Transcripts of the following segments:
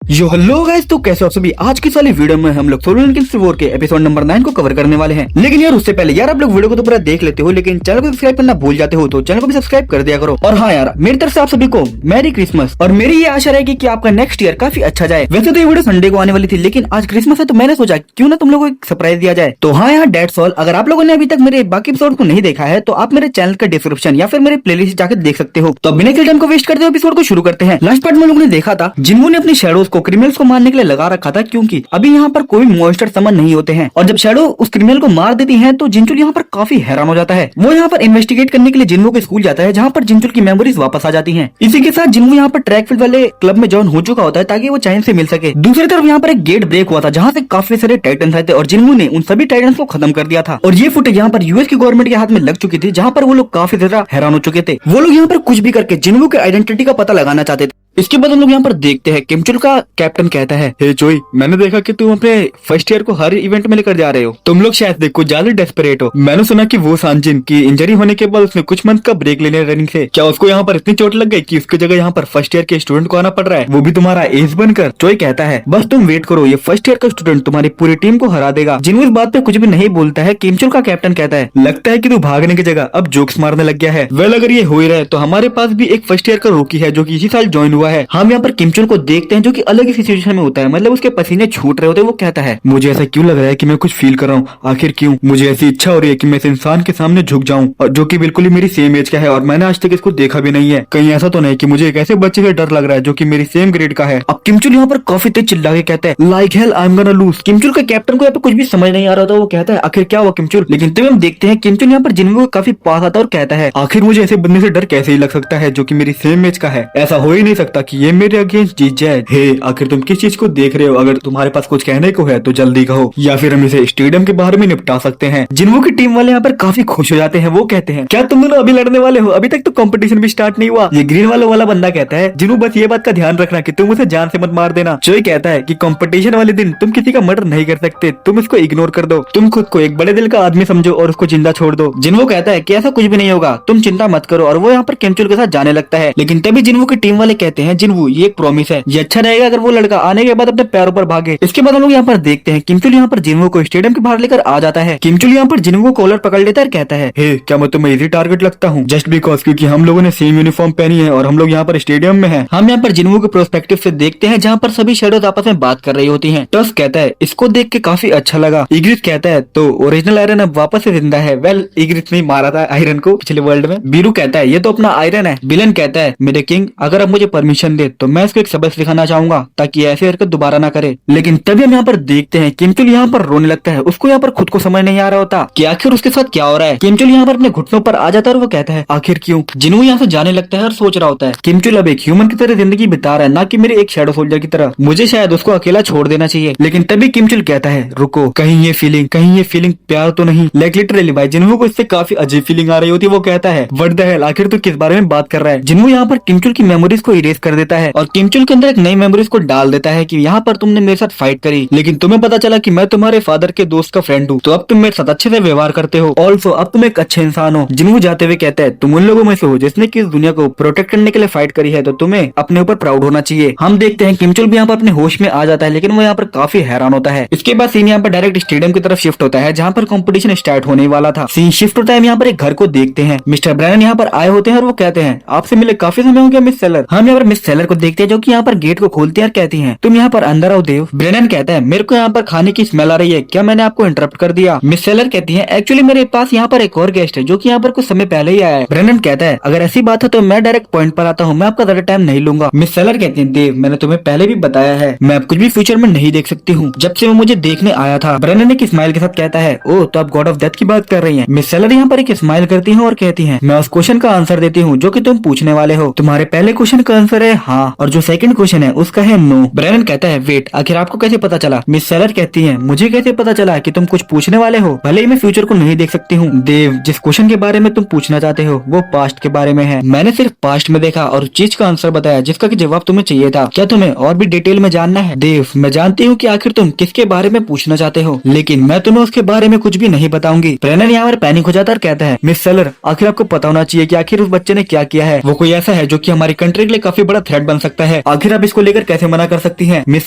यो hello guys, तो कैसे हो सभी। आज की वाली वीडियो में हम लोग सोलन किंग्स वॉर के एपिसोड नंबर 9 को कवर करने वाले हैं। लेकिन यार उससे पहले यार आप लोग वीडियो को तो पूरा देख लेते हो, लेकिन चैनल को सब्सक्राइब करना भूल जाते हो तो चैनल को भी सब्सक्राइब कर दिया करो। और हाँ यार, मेरी तरफ से आप सभी को मैरी क्रिसमस। और मेरी ये आशा रहेगी कि आपका नेक्स्ट ईयर काफी अच्छा जाए। वैसे तो ये वीडियो संडे को आने वाली थी, लेकिन आज क्रिसमस है तो मैंने सोचा क्यों ना तुम लोगों को एक सरप्राइज दिया जाए। तो हाँ यार, डेट्स ऑल। अगर आप लोगों ने अभी तक मेरे बाकी एपिसोड को नहीं देखा है तो आप मेरे चैनल का डिस्क्रिप्शन या फिर मेरे प्लेलिस्ट जाकर देख सकते हो। तो बिना टाइम को वेस्ट करते हुए एपिसोड को शुरू करते हैं। लास्ट पार्ट में लोगों ने देखा था जिन्होंने अपनी शैडोज को क्रिमिनल्स को मारने के लिए लगा रखा था, क्योंकि अभी यहाँ पर कोई मॉन्स्टर समन नहीं होते हैं। और जब शैडो उस क्रिमिनल को मार देती है तो जिंचुल यहाँ पर काफी हैरान हो जाता है। वो यहाँ पर इन्वेस्टिगेट करने के लिए जिन्वो के स्कूल जाता है, जहाँ पर जिंचुल की मेमोरीज वापस आ जाती हैं। इसी के साथ जिन्वो यहाँ पर ट्रैक फील्ड वाले क्लब में ज्वाइन हो चुका होता है ताकि वो चैन से मिल सके। दूसरी तरफ यहाँ पर एक गेट ब्रेक हुआ था जहाँ से काफी सारे टाइटन्स आए थे और जिन्वो ने उन सभी टाइटन्स को खत्म कर दिया था। और ये फुटेज यहाँ पर यूएस की गवर्नमेंट के हाथ में लग चुकी थी, जहाँ पर वो लोग काफी ज्यादा हैरान हो चुके थे। वो लोग यहाँ पर कुछ भी करके जिन्वो के आइडेंटिटी का पता लगाना चाहते थे। इसके बाद हम लोग यहाँ पर देखते हैं किमचुल का कैप्टन कहता है, हे जोई, मैंने देखा कि तुम अपने फर्स्ट ईयर को हर इवेंट में लेकर जा रहे हो। तुम लोग शायद देखो ज्यादा डेस्परेट हो। मैंने सुना कि वो सांजिन की इंजरी होने के बाद उसने कुछ मंथ का ब्रेक ले लिया रनिंग से। क्या उसको यहाँ पर इतनी चोट लग गई कि उसकी जगह यहाँ पर फर्स्ट ईयर के स्टूडेंट को आना पड़ रहा है, वो भी तुम्हारा एज बनकर। जोई कहता है, बस तुम वेट करो, ये फर्स्ट ईयर का स्टूडेंट तुम्हारी पूरी टीम को हरा देगा। जिन्हों इस बात पे कुछ भी नहीं बोलता है। किमचुल का कैप्टन कहता है, लगता है कि तू भागने की जगह अब जोक्स मारने लग गया है। वेल, अगर ये हो ही रहा है तो हमारे पास भी एक फर्स्ट ईयर का रोकी है जो कि इसी साल ज्वाइन हुआ है। हम यहाँ पर किमचुल को देखते हैं जो कि अलग ही सिचुएशन में होता है, मतलब उसके पसीने छूट रहे होते हैं। वो कहता है, मुझे ऐसा क्यों लग रहा है कि मैं कुछ फील कर रहा हूँ, आखिर क्यों? मुझे ऐसी इच्छा हो रही है कि मैं इस इंसान के सामने झुक जाऊं और जो कि बिल्कुल ही मेरी सेम एज का है और मैंने आज तक इसको देखा भी नहीं है। कहीं ऐसा तो नहीं कि मुझे एक ऐसे बच्चे से डर लग रहा है जो कि मेरी सेम ग्रेड का है। अब किमचुल यहाँ पर काफी तेज चिल्ला के कहता है, like hell I am gonna lose. किमचुल के कैप्टन को यहाँ पे कुछ भी समझ नहीं आ रहा था। वो कहता है, आखिर क्या हुआ किमचुल? लेकिन तभी हम देखते हैं किमचुल यहाँ पर जिन्वो काफी पास आता है और कहता है, आखिर मुझे ऐसे बंदे से डर कैसे ही लग सकता है जो कि मेरी सेम एज का है। ऐसा हो ही नहीं सकता कि ये मेरे अगेंस्ट जीत जाए। हे, आखिर तुम किस चीज को देख रहे हो? अगर तुम्हारे पास कुछ कहने को है तो जल्दी कहो, या फिर हम इसे स्टेडियम के बाहर में निपटा सकते हैं। जिन्वो की टीम वाले यहाँ पर काफी खुश हो जाते हैं। वो कहते हैं, क्या तुम दोनों अभी लड़ने वाले हो? अभी तक तो कंपटीशन भी स्टार्ट नहीं हुआ। ये ग्रीन वाला बंदा कहता है, जिन्वो बस ये बात का ध्यान रखना कि तुम उसे जान से मत मार देना। जोई कहता है कि कंपटीशन वाले दिन तुम किसी का मर्डर नहीं कर सकते, तुम इसको इग्नोर कर दो। तुम खुद को एक बड़े दिल का आदमी समझो और उसको जिंदा छोड़ दो। जिन्वो कहता है कि ऐसा कुछ भी नहीं होगा, तुम चिंता मत करो। और वो यहाँ पर किमचुल के साथ जाने लगता है। लेकिन तभी जिन्वो की टीम वाले कहते हैं, जिन्वो ये एक प्रॉमिस है, ये अच्छा रहेगा अगर वो लड़का आने के बाद अपने पैरों पर भागे। इसके बाद हम लोग यहाँ पर देखते हैं किमचुल यहाँ पर जिन्वो को स्टेडियम के बाहर लेकर आ जाता है। किमचुल यहाँ पर जिन्वो को कॉलर पकड़ लेता है और कहता है, हे, क्या मैं तुम्हें इजी टारगेट लगता हूँ? जस्ट बिकॉज क्योंकि हम लोगों ने सेम यूनिफॉर्म पहनी है और हम लोग यहाँ पर स्टेडियम में हैं। हम यहाँ पर जिन्वो के प्रोस्पेक्टिव से देखते हैं जहाँ पर सभी शेडोज आपस में बात कर रही होती हैं। टस कहता है, इसको देख के काफी अच्छा लगा। इग्रिस कहता है, तो ओरिजिनल आयरन अब वापस से जिंदा है। वेल, इग्रिस ने मारा था आयरन को पिछले वर्ल्ड में। बीरू कहता है, ये तो अपना आयरन है। विलन कहता है, मेरे किंग, अगर अब मुझे परमिशन दे तो मैं इसको एक सबक सिखाना चाहूंगा ताकि ऐसी हरकत दोबारा ना करे। लेकिन तभी हम यहाँ पर देखते हैं किमचुल यहाँ पर रोने लगता है। उसको यहाँ पर खुद को समझ नहीं आ रहा होता कि आखिर उसके साथ क्या हो रहा है। किमचुल यहाँ पर अपने घुटनों पर आ जाता है और वो कहता है, आखिर क्यों? जिन्वो यहाँ से जाने लगता है और सोच रहा होता है, किमचुल अब एक ह्यूमन की तरह जिंदगी बिता रहा है, ना कि मेरे एक शैडो सोल्जर की तरह। मुझे शायद उसको अकेला छोड़ देना चाहिए। लेकिन तभी किमचुल कहता है, रुको, कहीं ये फीलिंग प्यार तो नहीं? लाइक लिटरली भाई, जिन्वो को इससे काफी अजीब फीलिंग आ रही होती है। वो कहता है, व्हाट द हेल, आखिर तू किस बारे में बात कर रहा है? जिन्वो यहाँ पर किमचुल की मेमोरीज को इरेज कर देता है और किमचुल के अंदर एक नई मेमोरीज को डाल देता है कि यहाँ पर तुमने मेरे साथ फाइट करी, लेकिन तुम्हें पता चला कि मैं तुम्हारे फादर के दोस्त का फ्रेंड हूँ, तो अब तुम मेरे साथ अच्छे से व्यवहार करते हो। ऑल्सो अब तुम एक अच्छे इंसान हो। जिन्वो जाते हुए कहता है, तुम उन लोगों में से हो जिसने की इस दुनिया को प्रोटेक्ट करने के लिए फाइट करी है, तो तुम्हें अपने ऊपर प्राउड होना चाहिए। हम देखते हैं किमचुल भी यहाँ पर अपने होश में आ जाता है, लेकिन वो यहाँ पर काफी हैरान होता है। इसके बाद सीन यहाँ पर डायरेक्ट स्टेडियम की तरफ शिफ्ट होता है जहाँ पर कंपटीशन स्टार्ट होने वाला था। सीन शिफ्ट होता है, यहाँ पर एक घर को देखते हैं। मिस्टर ब्रैनन यहाँ पर आए होते हैं और वो कहते हैं, आपसे मिले काफी समय हो गया मिस सेलर। हम यहाँ पर मिस सेलर को देखते हैं जो कि यहाँ पर गेट को खोलती है और कहती है, तुम यहाँ पर अंदर आओ देव। ब्रेनन कहता है, मेरे को यहाँ पर खाने की स्मेल आ रही है, क्या मैंने आपको इंटरप्ट कर दिया? मिस सेलर कहती है, एक्चुअली मेरे पास यहाँ पर एक और गेस्ट है जो कि यहाँ पर कुछ समय पहले ही आया है। ब्रेनन कहता है, अगर ऐसी बात है तो मैं डायरेक्ट पॉइंट पर आता हूँ, मैं आपका ज्यादा टाइम नहीं लूंगा। मिस सेलर कहती है, देव, मैंने तुम्हें पहले भी बताया है, मैं अब कुछ भी फ्यूचर में नहीं देख सकती हूँ, जब से वो मुझे देखने आया था। ब्रेनन एक स्माइल के साथ कहता है, ओ, तो आप गॉड ऑफ डेथ की बात कर रही है? मिस सेलर यहाँ पर एक स्माइल करती है और कहती है, मैं उस क्वेश्चन का आंसर देती हूँ जो कि तुम पूछने वाले हो। तुम्हारे पहले क्वेश्चन का आंसर है हाँ, और जो सेकंड क्वेश्चन है उसका है नो। ब्रेनन कहता है, वेट, आखिर आपको कैसे पता चला? मिस सेलर कहती है, मुझे कैसे पता चला कि तुम कुछ पूछने वाले हो? भले ही मैं फ्यूचर को नहीं देख सकती हूँ। देव, जिस क्वेश्चन के बारे में तुम पूछना चाहते हो वो पास्ट के बारे में है। मैंने सिर्फ पास्ट में देखा और चीज का आंसर बताया जिसका कि जवाब तुम्हें चाहिए था। क्या तुम्हें और भी डिटेल में जानना है? देव, मैं जानती हूँ कि आखिर तुम किसके बारे में पूछना चाहते हो, लेकिन मैं तुम्हें उसके बारे में कुछ भी नहीं बताऊंगी। ब्रेनन यहाँ पर पैनिक हो जाता है और कहता है, मिस सेलर, आखिर आपको पता होना चाहिए कि आखिर उस बच्चे ने क्या किया है। वो कोई ऐसा है जो कि हमारी कंट्री के लिए काफी बड़ा थ्रेट बन सकता है। आखिर आप इसको लेकर कैसे मना कर सकती हैं? मिस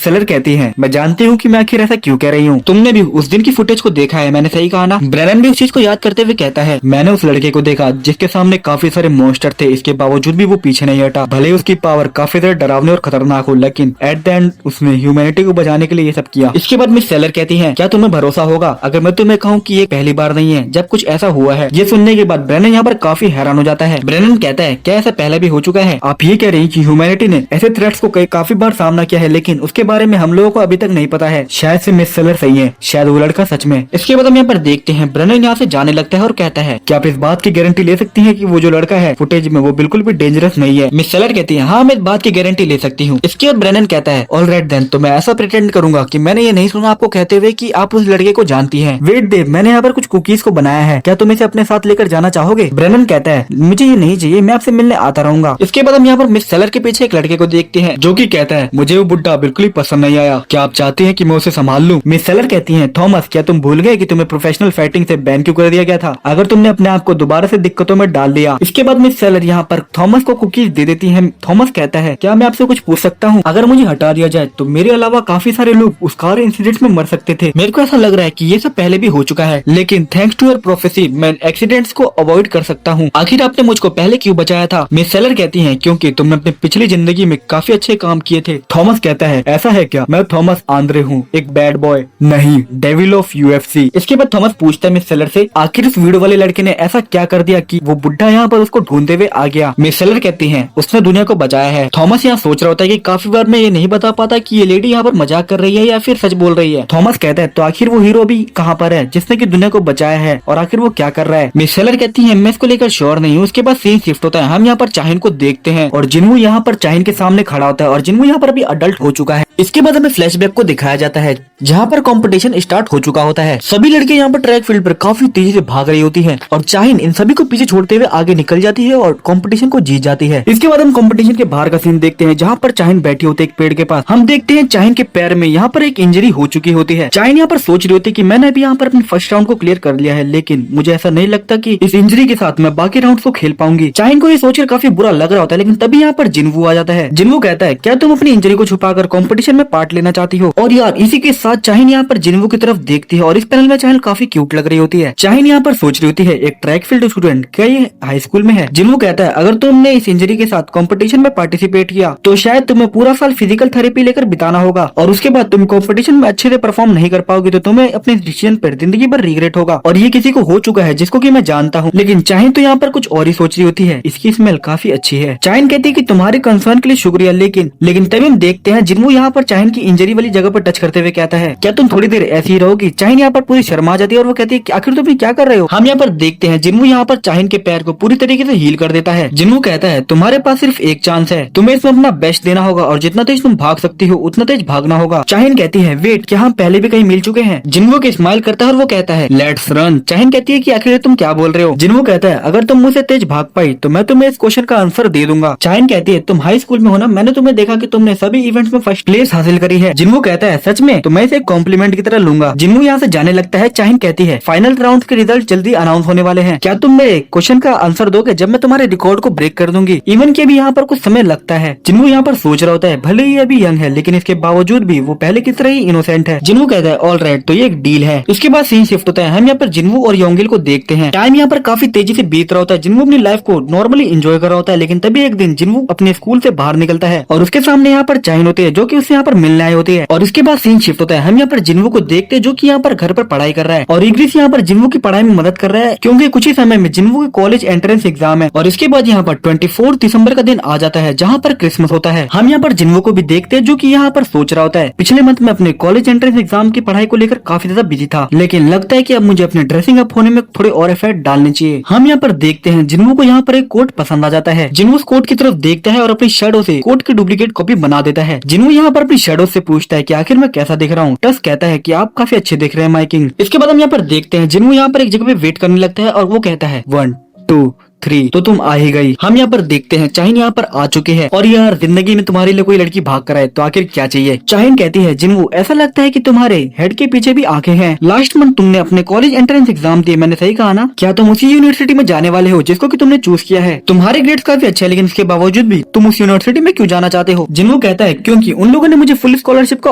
सेलर कहती हैं, मैं जानती हूँ कि मैं आखिर ऐसा क्यों कह रही हूँ। तुमने भी उस दिन की फुटेज को देखा है, मैंने सही कहा ना? ब्रेनन भी उस चीज को याद करते हुए कहता है, मैंने उस लड़के को देखा जिसके सामने काफी सारे मॉन्स्टर थे, इसके बावजूद भी वो पीछे नहीं हटा। भले ही उसकी पावर काफी ज्यादा डरावनी और खतरनाक हो, लेकिन एट द एंड उसने ह्यूमैनिटी को बचाने के लिए ये सब किया। इसके बाद मिस सेलर कहती है, क्या तुम्हें भरोसा होगा अगर मैं तुम्हें कहूँ कि ये पहली बार नहीं है जब कुछ ऐसा हुआ है? ये सुनने के बाद ब्रेनन यहाँ पर काफी हैरान हो जाता है। ब्रेनन कहता है, क्या ऐसा पहले भी हो चुका है? आप ये कह रही हैं कि ह्यूमैनिटी ने ऐसे थ्रेट्स को काफी बार सामना किया है, लेकिन उसके बारे में हम लोगों को अभी तक नहीं पता है। शायद से मिस सेलर सही है, शायद वो लड़का सच में। इसके बाद हम यहाँ पर देखते हैं ब्रेनन यहाँ से जाने लगता है और कहता है, क्या आप इस बात की गारंटी ले सकती हैं कि वो जो लड़का है फुटेज में वो बिल्कुल भी डेंजरस नहीं है? मिस सेलर कहती है, हाँ मैं इस बात की गारंटी ले सकती हूँ। इसके बाद ब्रेनन कहता है, ऑलराइट देन, तो मैं ऐसा प्रिटेंड करूंगा कि मैंने ये नहीं सुना आपको कहते हुए कि आप उस लड़के को जानती हैं। वेट देव, मैंने यहाँ पर कुछ कुकीज को बनाया है, क्या तुम इसे अपने साथ लेकर जाना चाहोगे? ब्रेनन कहता है, मुझे ये नहीं चाहिए, मैं आपसे मिलने आता रहूंगा। इसके बाद हम यहाँ पर मिस सेलर के पीछे एक लड़के को देखते हैं जो कि कहता है, मुझे वो बुड्ढा बिल्कुल ही पसंद नहीं आया, क्या आप चाहते हैं कि मैं उसे संभाल लूं? मिस सेलर कहती हैं, थॉमस क्या तुम भूल गए कि तुम्हें प्रोफेशनल फाइटिंग से बैन क्यों कर दिया गया था, अगर तुमने अपने आप को दोबारा से दिक्कतों में डाल दिया? इसके बाद मिस सेलर यहाँ पर थॉमस को कुकीज दे देती है। थॉमस कहता है, क्या मैं आपसे कुछ पूछ सकता हूँ? अगर मुझे हटा दिया जाए तो मेरे अलावा काफी सारे लोग उस कार इंसिडेंट में मर सकते थे। मेरे को ऐसा लग रहा है कि ये सब पहले भी हो चुका है, लेकिन थैंक्स टू योर प्रोफेसी मैं एक्सीडेंट्स को अवॉइड कर सकता हूँ। आखिर आपने मुझको पहले क्यों बचाया था? मिस सेलर कहती हैं, क्योंकि तुमने अपनी पिछली जिंदगी में काफी अच्छे काम किए थे। थॉमस कहता है, ऐसा है क्या? मैं थॉमस आंद्रे हूँ, एक बैड बॉय नहीं, डेविल ऑफ यूएफसी। इसके बाद थॉमस पूछता है मिस सेलर से, आखिर उस वीडियो वाले लड़के ने ऐसा क्या कर दिया कि वो बुड्ढा यहाँ पर उसको ढूंढते हुए आ गया? मिस सेलर कहती है, उसने दुनिया को बचाया है। थॉमस यहाँ सोच रहा होता है कि काफी बार मैं ये नहीं बता पाता कि ये लेडी यहाँ पर मजाक कर रही है या फिर सच बोल रही है। थॉमस कहता है, तो आखिर वो हीरो भी कहाँ पर है जिसने की दुनिया को बचाया है, और आखिर वो क्या कर रहा है? मिस सेलर कहती है, मैं इसको लेकर श्योर नहीं हूँ। उसके बाद सीन शिफ्ट होता है, हम यहाँ पर चाहिन को देखते हैं और जिन्हू यहाँ पर चाहिन के सामने खड़ा होता है और जिन्हू यहाँ पर अभी अडल्ट हो चुका है। इसके बाद हमें फ्लैशबैक को दिखाया जाता है जहाँ पर कंपटीशन स्टार्ट हो चुका होता है। सभी लड़के यहाँ पर ट्रैक फील्ड पर काफी तेजी से भाग रही होती हैं और चाहिन इन सभी को पीछे छोड़ते हुए आगे निकल जाती है और कंपटीशन को जीत जाती है। इसके बाद हम कंपटीशन के बाहर का सीन देखते हैं जहाँ पर चाहिन बैठी होती है एक पेड़ के पास। हम देखते हैं चाहिन के पैर में यहाँ पर एक इंजरी हो चुकी होती है। चाहिन यहाँ पर सोच रही होती है कि मैंने अभी यहाँ पर अपने फर्स्ट राउंड को क्लियर कर लिया है, लेकिन मुझे ऐसा नहीं लगता कि इस इंजरी के साथ मैं बाकी राउंड को खेल पाऊंगी। चाहिन को ये सोचकर काफी बुरा लग रहा होता है, लेकिन तभी यहाँ पर जिन्वू आ जाता है। जिन्वू कहता है, क्या तुम अपनी इंजरी को छुपाकर कंपटीशन में पार्ट लेना चाहती हो? और यार इसी के साथ चाहिन यहाँ पर जिन्वू की तरफ देखती है और इस पैनल में चाहिन काफी क्यूट लग रही होती है। चाहिन यहाँ पर सोच रही होती है, एक ट्रैक फील्ड स्टूडेंट, क्या ये हाई स्कूल में है? जिन्वू कहता है, अगर तुमने इस इंजरी के साथ कंपटीशन में पार्टिसिपेट किया तो शायद तुम्हें पूरा साल फिजिकल थेरेपी लेकर बिताना होगा और उसके बाद तुम कंपटीशन में अच्छे से परफॉर्म नहीं कर पाओगे तो तुम्हें अपने डिसीजन पर जिंदगी भर रिग्रेट होगा। और ये किसी को हो चुका है जिसको कि मैं जानता हूँ। लेकिन चाहिन तो यहाँ पर कुछ और ही सोच रही होती है, इसकी स्मेल काफी अच्छी है। चाहिन कहती है कि तुम्हारे कंसर्न के लिए शुक्रिया, लेकिन तभी हम देखते हैं जिन्वू यहाँ पर चाहिन की इंजरी वाली जगह पर टच करते हुए कहता है, क्या तुम थोड़ी देर ऐसी ही रहोगी? चाहिन यहाँ पर पूरी शर्मा जाती है और वो कहती है, आखिर तुम क्या कर रहे हो? हम यहाँ पर देखते हैं जिन्वू यहाँ पर चाहिन के पैर को पूरी तरीके से हील कर देता है। जिन्वू कहता है, तुम्हारे पास सिर्फ एक चांस है, तुम्हें इसमें अपना बेस्ट देना होगा और जितना तेज तुम भाग सकती हो उतना तेज भागना होगा। चाहिन कहती है, वेट, क्या हम पहले भी कहीं मिल चुके हैं? जिन्वू के स्माइल करता है और वो कहता है, लेट्स रन। चाहिन कहती है कि आखिर तुम क्या बोल रहे हो? जिन्वू कहता है, अगर तुम मुझसे तेज भाग पाई तो मैं तुम्हें इस क्वेश्चन का आंसर दे दूंगा। चाहिन कहती है, तुम हाई स्कूल में हो ना, मैंने तुम्हें देखा कि तुमने सभी इवेंट्स में फर्स्ट प्लेस हासिल करी है। जिन्वू कहता है, सच में? तो मैं इसे कॉम्प्लीमेंट की तरह लूंगा। जिन्वू यहाँ से जाने लगता है। चाहिन कहती है, फाइनल राउंड के रिजल्ट जल्दी अनाउंस होने वाले हैं, क्या तुम मेरे क्वेश्चन का आंसर दोगे जब मैं तुम्हारे रिकॉर्ड को ब्रेक कर दूंगी? इवन के भी यहाँ पर कुछ समय लगता है। जिन्वू यहाँ पर सोच रहा होता है, भले ही अभी यंग है लेकिन इसके बावजूद भी वो पहले की तरह ही इनोसेंट है। जिन्वू कहता है, ऑल राइट, तो ये एक डील है। उसके बाद सीन शिफ्ट होता है, हम यहाँ पर जिन्वू और योंगिल को देखते हैं। टाइम यहाँ पर काफी तेजी से बीत रहा होता है। जिन्वू अपनी लाइफ को नॉर्मली एंजॉय कर रहा होता है, लेकिन तभी एक दिन जिन्वू अपने स्कूल से बाहर निकलता है और उसके सामने यहाँ पर चाहिन होती है जो कि उससे यहाँ पर मिलने आई होती है। और इसके बाद सीन शिफ्ट होता है, हम यहाँ पर जिन्वू को देखते हैं जो कि यहाँ पर घर पर पढ़ाई कर रहा है और इग्रिस यहाँ पर जिन्वू की पढ़ाई में मदद कर रहा है क्योंकि कुछ ही समय में जिन्वू के कॉलेज एंट्रेंस एग्जाम है। और इसके बाद यहाँ पर 24 दिसंबर का दिन आ जाता है जहाँ पर क्रिसमस होता है। हम यहाँ पर जिन्वू को भी देखते हैं जो कि यहाँ पर सोच रहा होता है, पिछले मंथ में अपने कॉलेज एंट्रेंस एग्जाम की पढ़ाई को लेकर काफी ज्यादा बिजी था, लेकिन लगता है कि अब मुझे अपने ड्रेसिंग अप होने में थोड़े और एफर्ट डालने चाहिए। हम यहाँ पर देखते हैं जिन्वू को यहाँ पर एक कोट पसंद आ जाता है। जिन्वू उस कोट की तरफ देखता है और अपनी शैडो से कोट की डुप्लीकेट कॉपी बना देता है। जिन्वू यहाँ पर अपनी शैडो से पूछता है कि आखिर मैं कैसा दिख रहा हूँ? टस कहता है कि आप काफी अच्छे दिख रहे हैं माई किंग। इसके बाद हम यहाँ पर देखते हैं जिन्वू यहाँ पर एक जगह पे वेट करने लगता है और वो कहता है 1 2 3। तो तुम आ ही गई। हम यहाँ पर देखते हैं चाहिन यहाँ पर आ चुके हैं और यार जिंदगी में तुम्हारे लिए कोई लड़की भाग कर आए तो आखिर क्या चाहिए। चाहिन कहती है जिनवू ऐसा लगता है कि तुम्हारे हेड के पीछे भी आंखें हैं। लास्ट मंथ तुमने अपने कॉलेज एंट्रेंस एग्जाम दिए, मैंने सही कहा ना? क्या तुम उसी यूनिवर्सिटी में जाने वाले हो जिसको कि तुमने चूज किया है? तुम्हारे ग्रेड्स काफी अच्छे हैं लेकिन इसके बावजूद भी तुम उस यूनिवर्सिटी में क्यों जाना चाहते हो? जिनवू कहता है क्योंकि उन लोगों ने मुझे फुल स्कॉलरशिप का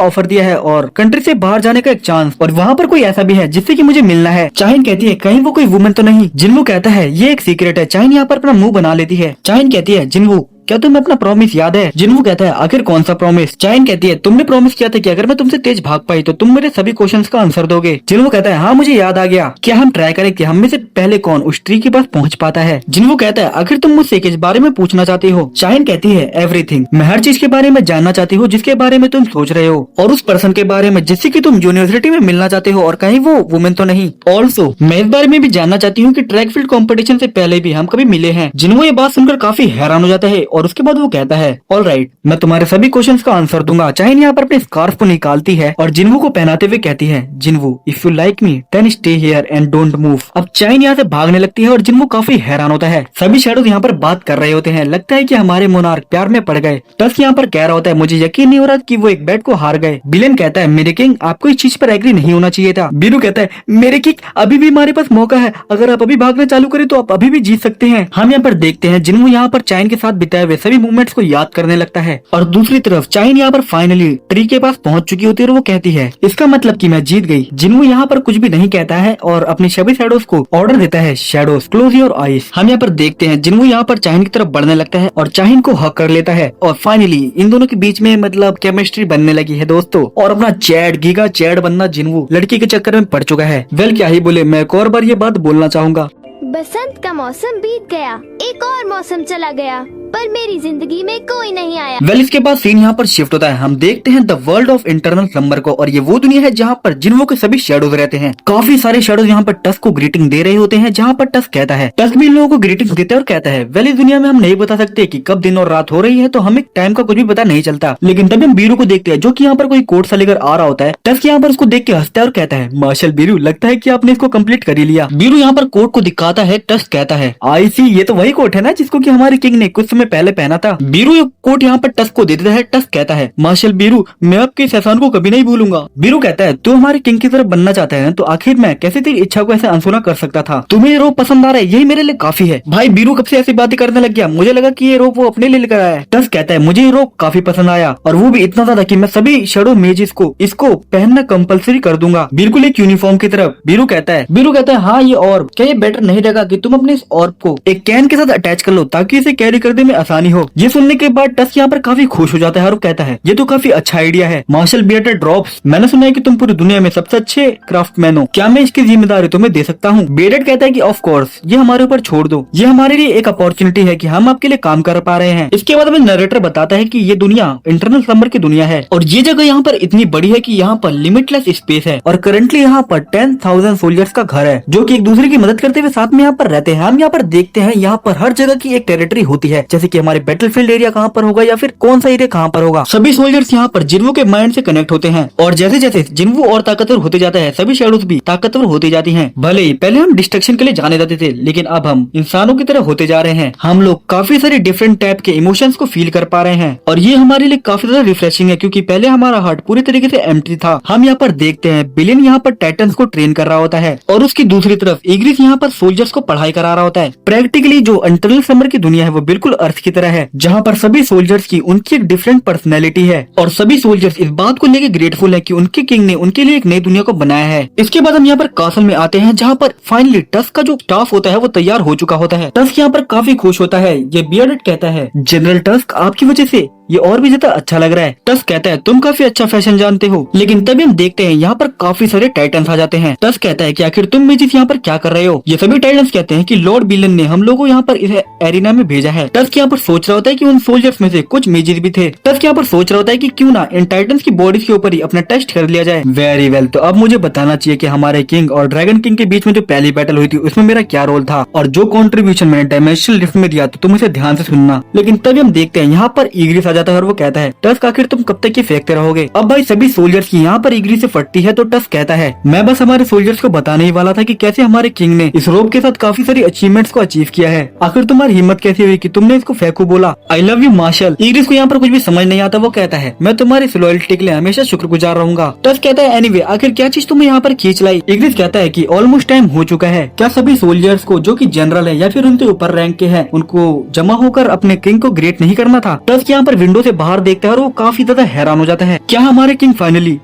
ऑफर दिया है और कंट्री से बाहर जाने का एक चांस, और वहाँ पर कोई ऐसा भी है जिससे कि मुझे मिलना है। चाहिन कहती है कहीं वो कोई वुमन तो नहीं? जिनवू कहता है ये एक सीक्रेट है। चाहिन यहाँ पर अपना मुंह बना लेती है। चाहिन कहती है जिनवू क्या तुम्हें अपना प्रॉमिस याद है? जिनवू कहता है आखिर कौन सा प्रॉमिस? चाहिन कहती है तुमने प्रॉमिस किया था कि अगर मैं तुमसे तेज भाग पाई तो तुम मेरे सभी क्वेश्चंस का आंसर दोगे। जिनवू कहता है हाँ मुझे याद आ गया, क्या हम ट्राई करें कि हम में से पहले कौन उस ट्री के पास पहुंच पाता है? जिनवू कहता है आखिर तुम मुझसे किस बारे में पूछना चाहती हो? चाहिन कहती है एवरीथिंग, मैं हर चीज के बारे में जानना चाहती हूँ जिसके बारे में तुम सोच रहे हो, और उस पर्सन के बारे में जिससे की तुम यूनिवर्सिटी में मिलना चाहते हो, और कहीं वो वुमेन तो नहीं। ऑल्सो मैं इस बारे में भी जानना चाहती हूँ कि ट्रैक फील्ड कॉम्पिटिशन से पहले भी हम कभी मिले हैं। जिनवू ये बात सुनकर काफी हैरान हो जाता है और उसके बाद वो कहता है ऑल राइट, मैं तुम्हारे सभी क्वेश्चंस का आंसर दूंगा। चाहिन यहाँ पर अपने स्कार्फ को निकालती है और जिनवू को पहनाते हुए कहती है Jinwoo if you like me then stay here and don't move. अब चाहिन यहाँ से भागने लगती है और जिनवू काफी हैरान होता है। सभी शैडोज यहाँ पर बात कर रहे होते हैं, लगता है कि हमारे मोनार्क प्यार में पड़ गए। टस्क यहाँ पर कह रहा होता है मुझे यकीन नहीं हो रहा कि वो एक बेट को हार गए। बिलेन कहता है मेरे किंग आपको इस चीज पर एग्री नहीं होना चाहिए था। बीरू कहता है मेरे किंग अभी भी हमारे पास मौका है, अगर आप अभी भागना चालू करें तो आप अभी भी जीत सकते हैं। हम यहाँ पर देखते हैं जिनवू यहाँ पर चाहिन के साथ बिताए हुए सभी मूवमेंट्स को याद करने लगता है, और दूसरी तरफ चाहिन यहाँ पर फाइनली ट्री के पास पहुंच चुकी होती है और वो कहती है इसका मतलब कि मैं जीत गई। जिनवू यहाँ पर कुछ भी नहीं कहता है और अपने सभी शैडोज को ऑर्डर देता है शैडोज क्लोज योर आईज। हम यहाँ पर देखते हैं जिनवू यहाँ पर चाहिन की तरफ बढ़ने लगता है और चाहिन को हक कर लेता है, और फाइनली इन दोनों के बीच में मतलब केमिस्ट्री बनने लगी है दोस्तों। और अपना चैड गीगा चैड बनना जिनवू लड़की के चक्कर में पड़ चुका है। वेल क्या ही बोले, मैं एक और बार ये बात बोलना चाहूंगा। बसंत का मौसम बीत गया, एक और मौसम चला गया, पर मेरी जिंदगी में कोई नहीं आया। वेल इसके बाद सीन यहाँ पर शिफ्ट होता है। हम देखते हैं the world of internal slumber को, और ये वो दुनिया है जहाँ पर जिनवू के सभी शैडोज रहते हैं। काफी सारे शैडोज यहाँ पर टस्क को ग्रीटिंग दे रहे होते हैं, जहाँ पर टस्क कहता है टस्क भी इन लोगों को ग्रीटिंग देता है और कहता है वेल इस दुनिया में हम नहीं बता सकते कि कब दिन और रात हो रही है, तो हमें टाइम का कुछ भी पता नहीं चलता। लेकिन तभी हम बीरू को देखते हैं जो की यहाँ पर कोई कोट सा लेकर आ रहा होता है। टस्क यहाँ पर उसको देख के हंसता है और कहता है मार्शल बीरू लगता है की आपने इसको कम्प्लीट कर ही लिया। बीरू यहाँ पर कोट को दिखाता है, टस्क कहता है आई सी ये तो वही कोट है ना जिसको की हमारे किंग ने कुछ समय पहले पहना था। बीरू ये कोट यहाँ पर टस्क को दे देता है। टस्क कहता है मार्शल बीरू मैं आपके इस एहसान को कभी नहीं भूलूंगा। बीरू कहता है तू हमारे किंग की तरफ बनना चाहता है तो आखिर मैं कैसे तेरी इच्छा को ऐसे अनसुना कर सकता था? तुम्हें ये रोप पसंद आ रहा है, यही मेरे लिए काफी है। भाई बीरू कब से ऐसी बातें करने लग गया, मुझे लगा कि ये रोप वो अपने लिए लेकर आया है। टस्क कहता है मुझे ये रोप काफी पसंद आया, और वो भी इतना ज्यादा कि मैं सभी शैडो मेजेस को इसको पहनना कंपलसरी कर दूंगा, बिल्कुल एक यूनिफॉर्म की तरफ। बीरू कहता है हाँ ये ऑर्ब क्या ये बेटर नहीं रहेगा कि तुम अपने इस ऑर्ब को एक कैन के साथ अटैच कर लो ताकि इसे कैरी करने में आसानी हो। ये सुनने के बाद टस्क यहाँ पर काफी खुश हो जाता है और कहता है ये तो काफी अच्छा आइडिया है मार्शल बियर्डेड ड्रॉप्स, मैंने सुना है कि तुम पूरी दुनिया में सबसे अच्छे क्राफ्टमैन हो, क्या मैं इसकी जिम्मेदारी तुम्हें दे सकता हूँ? बियर्डेड कहता है कि ऑफ कोर्स ये हमारे ऊपर छोड़ दो, ये हमारे लिए एक अपॉर्चुनिटी है कि हम आपके लिए काम कर पा रहे हैं। इसके बाद हमें नरेटर बताता है कि ये दुनिया इंटरनल स्लम्बर की दुनिया है और ये जगह यहाँ पर इतनी बड़ी है कि यहाँ पर लिमिटलेस स्पेस है, और करंटली यहाँ पर 10,000 सोल्जर्स का घर है जो कि एक दूसरे की मदद करते हुए साथ में यहाँ पर रहते हैं। हम यहाँ पर देखते हैं यहाँ पर हर जगह की एक टेरिटरी होती है, जैसे कि हमारे बैटलफील्ड एरिया कहाँ पर होगा या फिर कौन सा एरिया कहाँ पर होगा। सभी सोल्जर्स यहाँ पर जिनवू के माइंड से कनेक्ट होते हैं, और जैसे जैसे जिनवू और ताकतवर होते जाता है सभी शैडोज भी ताकतवर होती जाती हैं। भले ही पहले हम डिस्ट्रक्शन के लिए जाने जाते थे, लेकिन अब हम इंसानों की तरह होते जा रहे हैं। हम लोग काफी सारे डिफरेंट टाइप के इमोशंस को फील कर पा रहे हैं, और ये हमारे लिए काफी ज्यादा रिफ्रेशिंग है क्योंकि पहले हमारा हार्ट पूरी तरीके से एम्प्टी था। हम यहाँ पर देखते हैं बिलियन यहाँ पर टाइटन्स को ट्रेन कर रहा होता है, और उसकी दूसरी तरफ इग्रिस यहाँ पर सोल्जर्स को पढ़ाई करा रहा होता है। प्रैक्टिकली जो इंटरनल स्लम्बर की दुनिया है वो बिल्कुल अर्थ की तरह है, जहाँ पर सभी सोल्जर्स की उनकी एक डिफरेंट पर्सनैलिटी है, और सभी सोल्जर्स इस बात को लेकर ग्रेटफुल है कि उनके किंग ने उनके लिए एक नई दुनिया को बनाया है। इसके बाद हम यहाँ पर कासल में आते हैं, जहाँ पर फाइनली टस्क का जो स्टाफ होता है वो तैयार हो चुका होता है। टस्क यहाँ पर काफी खुश होता है। ये बियर्डेड कहता है जनरल टस्क आपकी वजह से ये और भी ज्यादा अच्छा लग रहा है। टस्क कहता है तुम काफी अच्छा फैशन जानते हो, लेकिन तभी हम देखते हैं यहाँ पर काफी सारे टाइटन्स आ जाते हैं। टस्क कहता है कि आखिर तुम मेजिस यहाँ पर क्या कर रहे हो? ये सभी टाइटन्स कहते हैं कि लॉर्ड बिलन ने हम लोगों को यहाँ पर इस एरिना में भेजा है। टस्क यहाँ पर सोच रहा होता है कि उन सोल्जर्स में से कुछ मेजिस भी थे। टस्क यहाँ पर सोच रहा होता है कि क्यों ना इन टाइटन्स की बॉडीज के ऊपर ही अपना टेस्ट कर लिया जाए। वेरी वेल, तो अब मुझे बताना चाहिए कि हमारे किंग और ड्रैगन किंग के बीच में जो पहली बैटल हुई थी उसमें मेरा क्या रोल था, और जो कॉन्ट्रीब्यूशन मैंने डायमेंशनल लिफ्ट में दिया तो तुम इसे ध्यान से सुनना। लेकिन तभी हम देखते हैं यहाँ पर इग्रिस आ जाता है और वो कहता है टस्क आखिर तुम कब तक ये फेंकते रहोगे। अब भाई सभी सोल्जर्स की यहाँ पर ईगरी से फटती है तो टस्क कहता है मैं बस हमारे सोल्जर्स को बताने ही वाला था कि कैसे हमारे किंग ने इस रोप के साथ काफी सारी अचीवमेंट्स को अचीव किया है। आखिर तुम्हारी हिम्मत कैसी हुई कि तुमने इसको फेंकू बोला। I love you Marshal. Igris को यहाँ पर कुछ भी समझ नहीं आता। वो कहता है मैं तुम्हारी इस लॉयल्टी के लिए हमेशा शुक्रगुजार रहूंगा। टस्क कहता है एनीवे आखिर क्या चीज तुम्हें यहाँ पर खींच लाई। ईगरिस कहता है कि ऑलमोस्ट टाइम हो चुका है। क्या सभी सोल्जर्स को जो कि जनरल है या फिर उनके ऊपर रैंक के हैं उनको जमा होकर अपने किंग को ग्रेट नहीं करना था। टस्क यहाँ पर विंडो से बाहर देखता है और वो काफी ज्यादा हैरान हो जाता है। क्या हमारे किंग फाइनली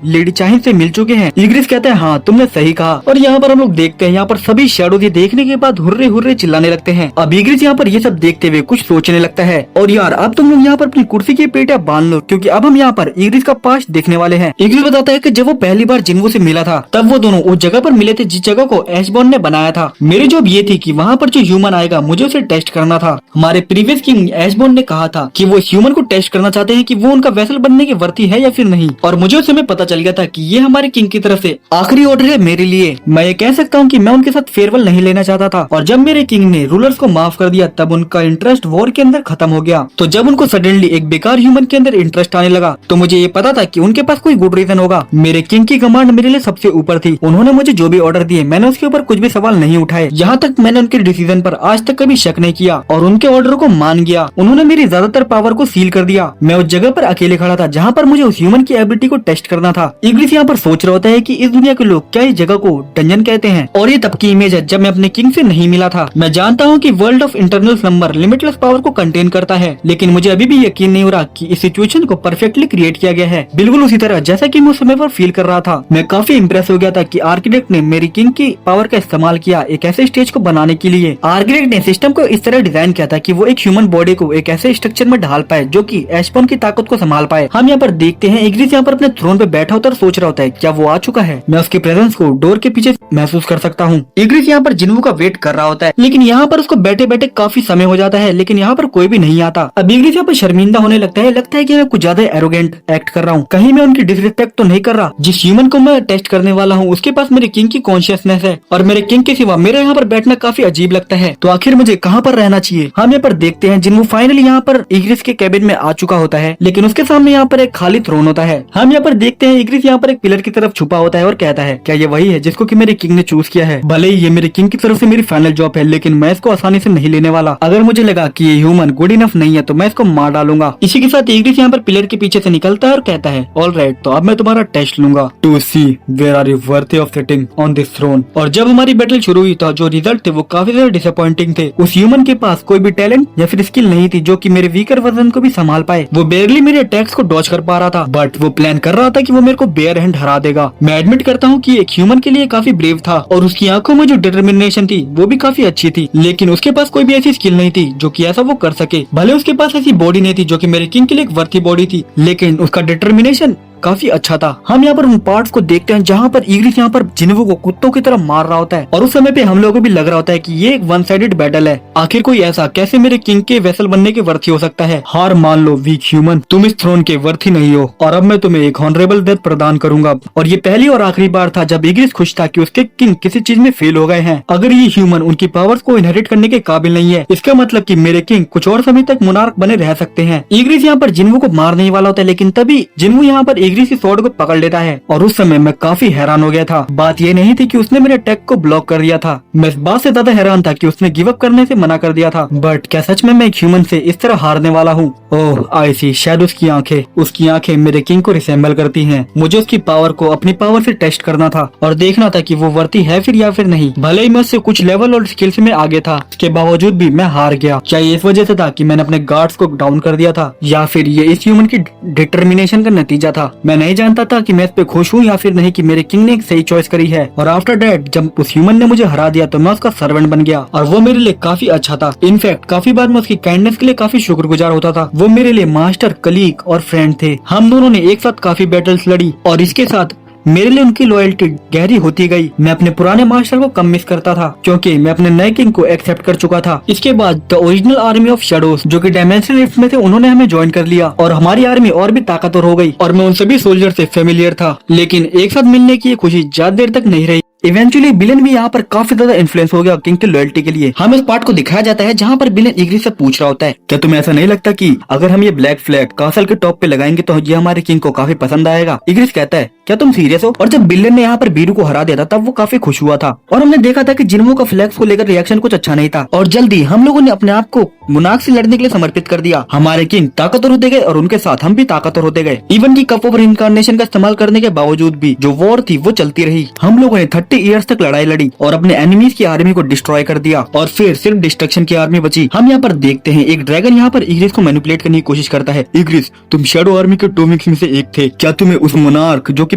लेडी चाहिन से मिल चुके हैं। ईगरिस कहता है हाँ तुमने सही कहा। और यहाँ पर हम लोग देखते हैं यहाँ पर सभी शैडोज ये देखने के बाद हुर्रे हुर्रे चिल्लाने लगते हैं। अब ईगरिस यहाँ पर ये सब देखते हुए कुछ सोचने लगता है और यार अब तुम लोग यहाँ पर अपनी कुर्सी की पेटियां बांध लो क्योंकि अब हम यहाँ पर ईगरिस का पास्ट देखने वाले हैं। ईगरिस बताता है कि जब वो पहली बार जिन्वो से मिला था तब वो दोनों उस जगह पर मिले थे जिस जगह को एशबॉर्न ने बनाया था। मेरी जॉब ये थी कि वहाँ पर जो ह्यूमन आएगा मुझे उसे टेस्ट करना था। हमारे प्रीवियस किंग एशबॉर्न ने कहा था कि वो इस ह्यूमन को टेस्ट करना चाहते हैं कि वो उनका वेसल बनने की वर्ती है या फिर नहीं। और मुझे उस समय पता चल गया था कि ये हमारे किंग की तरफ से आखिरी ऑर्डर है मेरे लिए। मैं ये कह सकता हूँ कि मैं उनके साथ फेयरवेल नहीं लेना चाहता था और जब मेरे किंग ने रूलर्स को माफ कर दिया तब उनका इंटरेस्ट वॉर के अंदर खत्म हो गया। तो जब उनको सडनली एक बेकार ह्यूमन के अंदर इंटरेस्ट आने लगा तो मुझे ये पता था कि उनके पास कोई गुड रीजन होगा। मेरे किंग की कमांड मेरे लिए सबसे ऊपर थी। उन्होंने मुझे जो भी ऑर्डर दिए मैंने उसके ऊपर कुछ भी सवाल नहीं उठाए। यहाँ तक मैंने उनके डिसीजन पर आज तक कभी शक नहीं किया और उनके ऑर्डर को मान गया। उन्होंने मेरी ज्यादातर पावर को सील कर दिया। मैं उस जगह पर अकेले खड़ा था जहाँ पर मुझे उस ह्यूमन की एबिलिटी को टेस्ट करना था। ईगरिस यहाँ पर सोच रहा होता है कि इस दुनिया के लोग क्या इस जगह को डंजन कहते हैं और ये तब की इमेज है जब मैं अपने किंग से नहीं मिला था। मैं जानता हूँ कि world of internal number limitless power को कंटेन करता है लेकिन मुझे अभी भी यकीन नहीं हो रहा कि इस सिचुएशन को परफेक्टली क्रिएट किया गया है बिल्कुल उसी तरह जैसा कि मैं उस समय पर फील कर रहा था। मैं काफी इम्प्रेस हो गया था कि आर्किटेक्ट ने मेरी किंग की पावर का इस्तेमाल किया एक ऐसे स्टेज को बनाने के लिए। आर्किटेक्ट ने सिस्टम को इस तरह डिजाइन किया था कि वो एक ह्यूमन बॉडी को एक ऐसे स्ट्रक्चर में ढाल पाए जो कि एशबॉर्न की ताकत को संभाल पाए। हम यहाँ पर देखते हैं ईगरिस यहाँ पर अपने थ्रोन पे बैठा होता और सोच रहा होता है क्या वो आ चुका है। मैं उसके प्रेजेंस को डोर के पीछे महसूस कर सकता हूँ। ईगरिस यहाँ पर जिन्वो का वेट कर रहा होता है लेकिन यहाँ पर उसको बैठे बैठे काफी समय हो जाता है लेकिन यहाँ पर कोई भी नहीं आता। अब ईगरिस यहाँ पर शर्मिंदा होने लगता है कि मैं कुछ ज्यादा एरोगेंट एक्ट कर रहा हूँ। कहीं मैं उनकी डिसरिस्पेक्ट तो नहीं कर रहा। जिस ह्यूमन को मैं टेस्ट करने वाला हूँ उसके पास मेरे किंग की कॉन्शियसनेस है और मेरे किंग के सिवा मेरे यहाँ पर बैठना काफी अजीब लगता है। तो आखिर मुझे कहाँ पर रहना चाहिए। हम यहाँ पर देखते हैं जिन्वो फाइनली यहाँ पर ईगरिस के कैबिन में आ चुका होता है लेकिन उसके सामने यहाँ पर एक खाली थ्रोन होता है। हम यहाँ पर देखते हैं ईगरिस यहाँ पर एक पिलर की तरफ छुपा होता है और कहता है क्या ये वही है जिसको कि मेरे किंग ने चूज किया है। भले ही ये मेरे किंग की तरफ से मेरी फाइनल जॉब है लेकिन मैं इसको आसानी से नहीं लेने वाला। अगर मुझे लगा कि ये ह्यूमन गुड इनफ नहीं है तो मैं इसको मार डालूंगा। इसी के साथ ईगरिस यहाँ पर पिलर के पीछे से निकलता है और कहता है ऑलराइट तो अब मैं तुम्हारा टेस्ट लूंगा to see where are you worthy of sitting on this throne. और जब हमारी बैटल शुरू हुई तो जो रिजल्ट थे वो काफी ज्यादा डिसअपॉइंटिंग थे। उस ह्यूमन के पास कोई भी टैलेंट या फिर स्किल नहीं थी जो कि मेरे वीकर वर्जन को भी संभाल पाए। वो बेयरली मेरे अटैक्स को डॉज कर पा रहा था बट वो प्लान कर रहा था कि वो मेरे को बेयर हैंड हरा देगा। मैं एडमिट करता हूँ कि एक ह्यूमन के लिए काफी ब्रेव था और उसकी आंखों में जो डिटर्मिनेशन थी वो भी काफी अच्छी थी लेकिन उसके पास कोई भी ऐसी स्किल नहीं थी जो कि ऐसा वो कर सके। भले उसके पास ऐसी बॉडी नहीं थी जो कि मेरे किंग के लिए एक वर्थी बॉडी थी लेकिन उसका डिटर्मिनेशन काफी अच्छा था। हम यहाँ पर उन पार्ट्स को देखते हैं जहाँ पर ईगरिस यहाँ पर जिन्वो को कुत्तों की तरह मार रहा होता है और उस समय पे हम लोगों को भी लग रहा होता है कि ये एक वन साइडेड बैटल है। आखिर कोई ऐसा कैसे मेरे किंग के वेसल बनने के वर्थी हो सकता है। हार मान लो वीक ह्यूमन, तुम इस थ्रोन के वर्थी नहीं हो और अब मैं तुम्हें एक हॉनरेबल डेथ प्रदान करूंगा। और ये पहली और आखिरी बार था जब ईगरिस खुश था कि उसके किंग किसी चीज में फेल हो गए हैं। अगर ये ह्यूमन उनकी पावर्स को इनहेरिट करने के काबिल नहीं है इसका मतलब कि मेरे किंग कुछ और समय तक मोनार्क बने रह सकते हैं। ईगरिस यहाँ पर जिन्वो को मारने वाला होता है लेकिन तभी जिन्वो यहाँ पर ईगरिस की स्वॉर्ड को पकड़ लेता है और उस समय मैं काफी हैरान हो गया था। बात ये नहीं थी कि उसने मेरे अटैक को ब्लॉक कर दिया था, मैं इस बात से ज्यादा हैरान था कि उसने गिव अप करने से मना कर दिया था। बट क्या सच में मैं एक ह्यूमन से इस तरह हारने वाला हूँ। ओह आई सी शैडोज की आंखें, उसकी आंखें मेरे किंग को रिसेंबल करती हैं। मुझे उसकी पावर को अपनी पावर से टेस्ट करना था और देखना था कि वो वर्ती है फिर या फिर नहीं। भले ही मैं उससे कुछ लेवल और स्किल्स में आगे था उसके बावजूद भी मैं हार गया। क्या ये इस वजह से था कि मैंने अपने गार्ड्स को डाउन कर दिया था या फिर ये इस ह्यूमन की डिटर्मिनेशन का नतीजा था। मैं नहीं जानता था कि मैं इस पे खुश हूँ या फिर नहीं कि मेरे किंग ने एक सही चॉइस करी है। और आफ्टर दैट जब उस ह्यूमन ने मुझे हरा दिया तो मैं उसका सर्वेंट बन गया और वो मेरे लिए काफी अच्छा था। इनफैक्ट काफी बार मैं उसकी काइंडनेस के लिए काफी शुक्रगुजार होता था। वो मेरे लिए मास्टर, कलीग और फ्रेंड थे। हम दोनों ने एक साथ काफी बैटल्स लड़ी और इसके साथ मेरे लिए उनकी लॉयल्टी गहरी होती गई। मैं अपने पुराने मास्टर को कम मिस करता था क्योंकि मैं अपने नए किंग को एक्सेप्ट कर चुका था। इसके बाद the original army of shadows जो कि डायमेंशनल रिफ्ट में थे उन्होंने हमें ज्वाइन कर लिया और हमारी आर्मी और भी ताकतवर हो गई और मैं उन सभी सोल्जर से फेमिलियर था। लेकिन एक साथ मिलने की खुशी ज्यादा देर तक नहीं रही। इवेंचुअली बिलियन भी यहाँ पर काफी ज्यादा इन्फ्लुएंस हो गया किंग की लॉयल्टी के लिए। हमें इस पार्ट को दिखाया जाता है जहाँ पर बिलियन इग्रिस से पूछ रहा होता है, क्या तुम्हें ऐसा नहीं लगता कि अगर हम ये ब्लैक फ्लैग कासल के टॉप पे लगाएंगे तो ये हमारे किंग को काफी पसंद आएगा। इग्रिस कहता है, क्या तुम सीरियस हो? और जब बिलियन ने यहाँ पर बीरू को हरा दिया था तब वो काफी खुश हुआ था और हमने देखा था कि जिन्मो का फ्लैग्स को लेकर रिएक्शन कुछ अच्छा नहीं था और जल्दी हम लोगों ने अपने आप को मुनाक से लड़ने के लिए समर्पित कर दिया। हमारे किंग ताकतवर होते गए और उनके साथ हम भी ताकतवर होते गए। इवन की कप ऑफ रिइंकार्नेशन का इस्तेमाल करने के बावजूद भी जो वॉर थी वो चलती रही। हम लोगों ने 30 इयर्स तक लड़ाई लड़ी और अपने एनिमीज की आर्मी को डिस्ट्रॉय कर दिया और फिर सिर्फ डिस्ट्रक्शन की आर्मी बची। हम यहाँ पर देखते हैं एक ड्रैगन यहाँ पर इग्रिस को मैनिपुलेट करने की कोशिश करता है। इग्रिस, तुम शैडो आर्मी के 2 विंग्स में से एक थे, क्या तुम्हें उस मोनार्क जो कि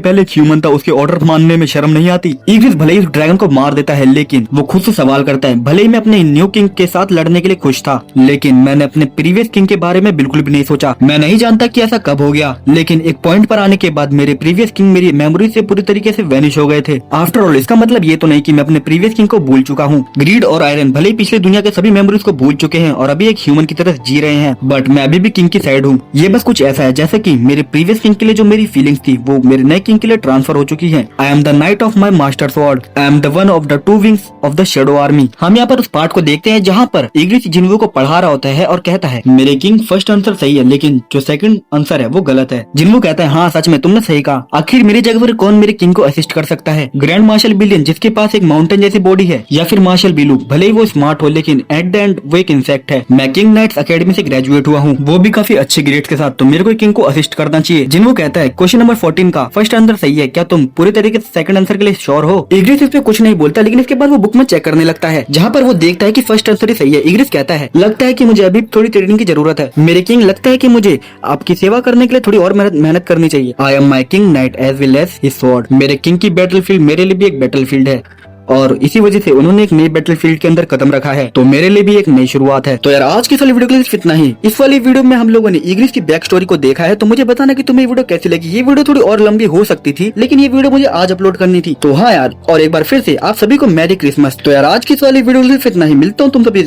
पहले ह्यूमन था उसके ऑर्डर मानने में शर्म नहीं आती? इग्रिस भले ही उस ड्रैगन को मार देता है लेकिन वो खुद से सवाल करता है, भले ही मैं अपने न्यू किंग के साथ लड़ने के लिए खुश था लेकिन मैंने अपने प्रीवियस किंग के बारे में बिल्कुल भी नहीं सोचा। मैं नहीं जानता कि ऐसा कब हो गया लेकिन एक पॉइंट पर आने के बाद मेरे प्रीवियस किंग मेरी मेमोरी से पूरी तरीके से वैनिश हो गए थे। आफ्टर ऑल इसका मतलब ये तो नहीं कि मैं अपने प्रीवियस किंग को भूल चुका हूँ। ग्रीड और आयरन भले ही पिछले दुनिया के सभी मेमोरीज को भूल चुके हैं और अभी एक ह्यूमन की तरह जी रहे हैं, बट मैं अभी भी किंग की साइड हूँ। ये बस कुछ ऐसा है जैसे कि मेरे प्रीवियस किंग के लिए जो मेरी फीलिंग्स थी वो मेरे नए किंग के लिए ट्रांसफर हो चुकी है। I am the night of my master sword, I am the one of the 2 wings of the shadow army. हम यहाँ पर उस पार्ट को देखते हैं जहाँ पर इग्रिस जिन्वो को पढ़ा रहा होता है और कहता है, मेरे किंग फर्स्ट आंसर सही है लेकिन जो सेकंड आंसर है वो गलत है। जिन्वो कहता है, हाँ सच में तुमने सही कहा, आखिर मेरी जगह पर कौन मेरे किंग को असिस्ट कर सकता है? ग्रैंड मार्शल बिलियन जिसके पास एक माउंटेन जैसी बॉडी है, या फिर मार्शल बिलू भले ही वो स्मार्ट हो लेकिन एट द एंड वो एक इंसेक्ट है। मैं किंग नाइट्स एकेडमी से ग्रेजुएट हुआ हूँ, वो भी काफी अच्छे ग्रेड्स के साथ, तो मेरे को किंग को असिस्ट करना चाहिए। जिन्वो कहता है, क्वेश्चन नंबर 14 का फर्स्ट आंसर सही है, क्या तुम पूरी तरीके से सेकंड आंसर के लिए श्योर हो? इग्रिस इस पे कुछ नहीं बोलता लेकिन इसके बाद वो बुक में चेक करने लगता है जहाँ पर वो देखता है कि फर्स्ट आंसर ही सही है। इग्रिस कहता है, लगता है कि मुझे अभी थोड़ी ट्रेनिंग की जरूरत है मेरे किंग, लगता है कि मुझे आपकी सेवा करने के लिए थोड़ी और मेहनत करनी चाहिए। I am my king knight as well as his sword, मेरे किंग की बैटलफील्ड मेरे लिए भी एक बैटलफील्ड है और इसी वजह से उन्होंने एक नई बैटलफील्ड के अंदर कदम रखा है, तो मेरे लिए भी एक नई शुरुआत है। तो यार आज की वाली वीडियो के लिए सिर्फ इतना ही। इस वाली वीडियो में हम लोगों ने इग्रिस की बैक स्टोरी को देखा है, तो मुझे बताना कि तुम्हें ये वीडियो कैसी लगी। ये वीडियो थोड़ी और लंबी हो सकती थी लेकिन ये वीडियो मुझे आज अपलोड करनी थी, तो हाँ यार, और एक बार फिर से आप सभी को मैरी क्रिसमस। तो यार आज की वाली वीडियो सिर्फ इतना ही, मिलता हूँ तुम सभी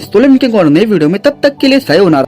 नई वीडियो में, तब तक के लिए सयोनारा।